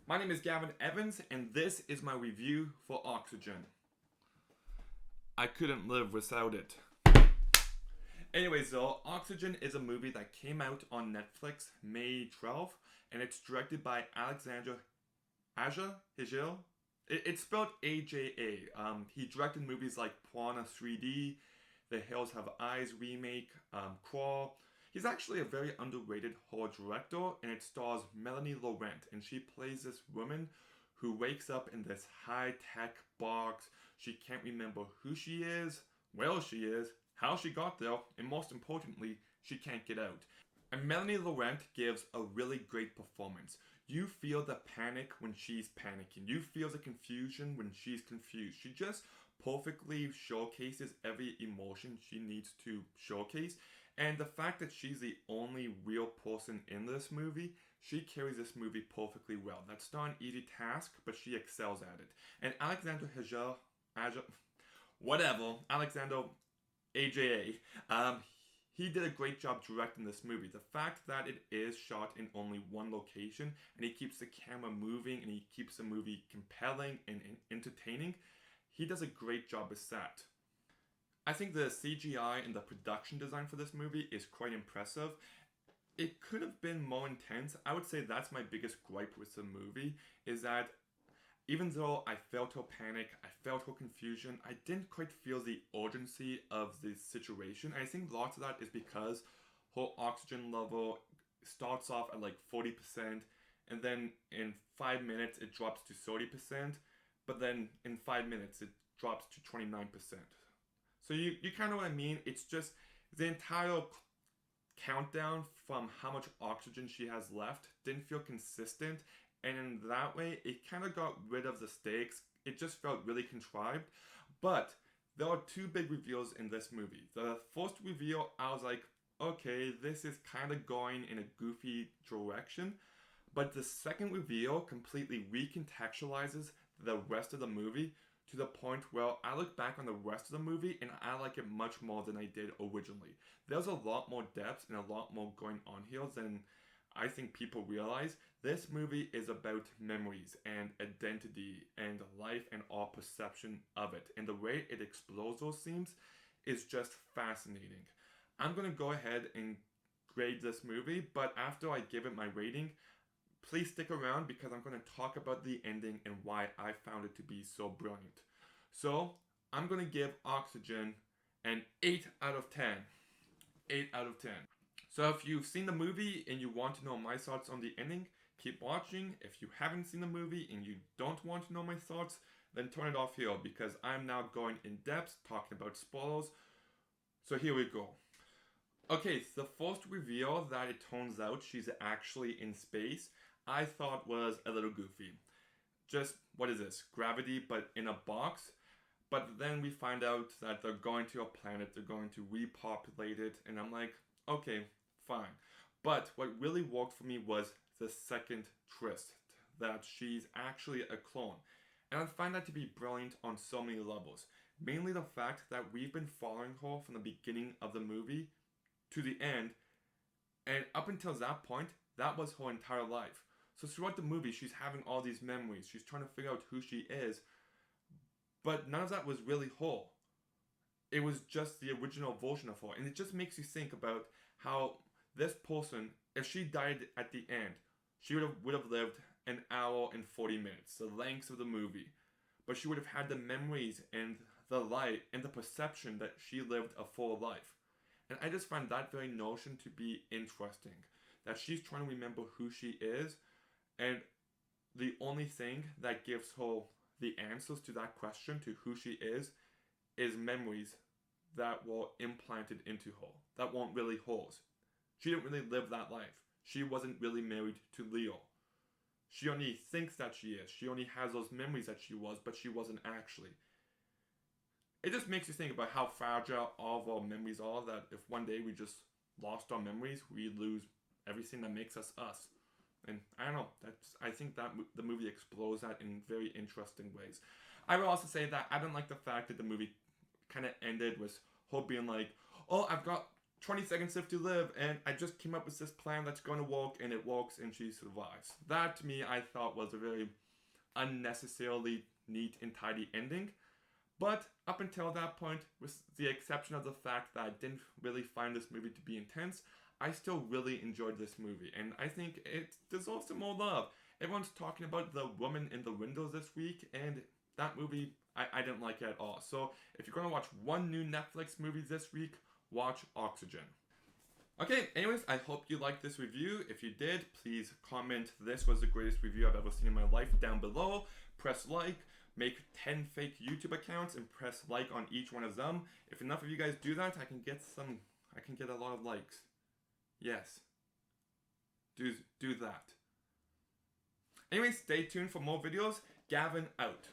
My name is Gavin Evans, and this is my review for Oxygen. I couldn't live without it. Anyways, though, Oxygen is a movie that came out on Netflix May 12th, and it's directed by Alexandre Aja Hijil. It's spelled AJA. He directed movies like Piranha 3D, The Hills Have Eyes remake, Crawl. He's actually a very underrated horror director, and it stars Melanie Laurent, and she plays this woman who wakes up in this high-tech box. She can't remember who she is, where she is, how she got there, and most importantly, she can't get out. And Melanie Laurent gives a really great performance. You feel the panic when she's panicking. You feel the confusion when she's confused. She just perfectly showcases every emotion she needs to showcase. And the fact that she's the only real person in this movie, she carries this movie perfectly well. That's not an easy task, but she excels at it. And Alexander Alexander AJA, he did a great job directing this movie. The fact that it is shot in only one location, and he keeps the camera moving, and he keeps the movie compelling and entertaining, he does a great job with that. I think the CGI and the production design for this movie is quite impressive. It could have been more intense. I would say that's my biggest gripe with the movie, is that even though I felt her panic, I felt her confusion, I didn't quite feel the urgency of the situation. And I think lots of that is because her oxygen level starts off at like 40%, and then in 5 minutes it drops to 30%, but then in 5 minutes it drops to 29%. So you kind of know what I mean? It's just the entire countdown from how much oxygen she has left didn't feel consistent, and in that way it kind of got rid of the stakes. It just felt really contrived. But there are two big reveals in this movie. The first reveal, I was like, okay, this is kind of going in a goofy direction, but the second reveal completely recontextualizes the rest of the movie to the point where I look back on the rest of the movie and I like it much more than I did originally. There's a lot more depth and a lot more going on here than I think people realize. This movie is about memories and identity and life and our perception of it. And the way it explores those themes is just fascinating. I'm going to go ahead and grade this movie, but after I give it my rating, please stick around because I'm going to talk about the ending and why I found it to be so brilliant. So, I'm going to give Oxygen an 8 out of 10. 8 out of 10. So if you've seen the movie and you want to know my thoughts on the ending, keep watching. If you haven't seen the movie and you don't want to know my thoughts, then turn it off here because I'm now going in depth talking about spoilers. So here we go. Okay, so the first reveal that it turns out she's actually in space, I thought was a little goofy. Just, what is this? Gravity, but in a box? But then we find out that they're going to a planet, they're going to repopulate it, and I'm like, okay, fine. But what really worked for me was the second twist, that she's actually a clone. And I find that to be brilliant on so many levels. Mainly the fact that we've been following her from the beginning of the movie to the end, and up until that point, that was her entire life. So throughout the movie, she's having all these memories, she's trying to figure out who she is, but none of that was really her. It was just the original version of her, and it just makes you think about how this person, if she died at the end, she would have lived an hour and 40 minutes, the length of the movie, but she would have had the memories and the light and the perception that she lived a full life. And I just find that very notion to be interesting, that she's trying to remember who she is, and the only thing that gives her the answers to that question, to who she is memories that were implanted into her, that weren't really hers. She didn't really live that life. She wasn't really married to Leo. She only thinks that she is. She only has those memories that she was, but she wasn't actually. It just makes you think about how fragile all of our memories are, that if one day we just lost our memories, we lose everything that makes us us. And I don't know, I think that the movie explores that in very interesting ways. I will also say that I don't like the fact that the movie kind of ended with her being like, oh, I've got 20 seconds left to live, and I just came up with this plan that's going to work, and it works, and she survives. That, to me, I thought was a very unnecessarily neat and tidy ending. But up until that point, with the exception of the fact that I didn't really find this movie to be intense, I still really enjoyed this movie, and I think it deserves some more love. Everyone's talking about The Woman in the Windows this week, and that movie, I didn't like it at all. So if you're going to watch one new Netflix movie this week, watch Oxygen. Okay, anyways, I hope you liked this review. If you did, please comment "This was the greatest review I've ever seen in my life" down below. Press like, make 10 fake YouTube accounts, and press like on each one of them. If enough of you guys do that, I can get a lot of likes. Yes. Do that. Anyway, stay tuned for more videos. Gavin out.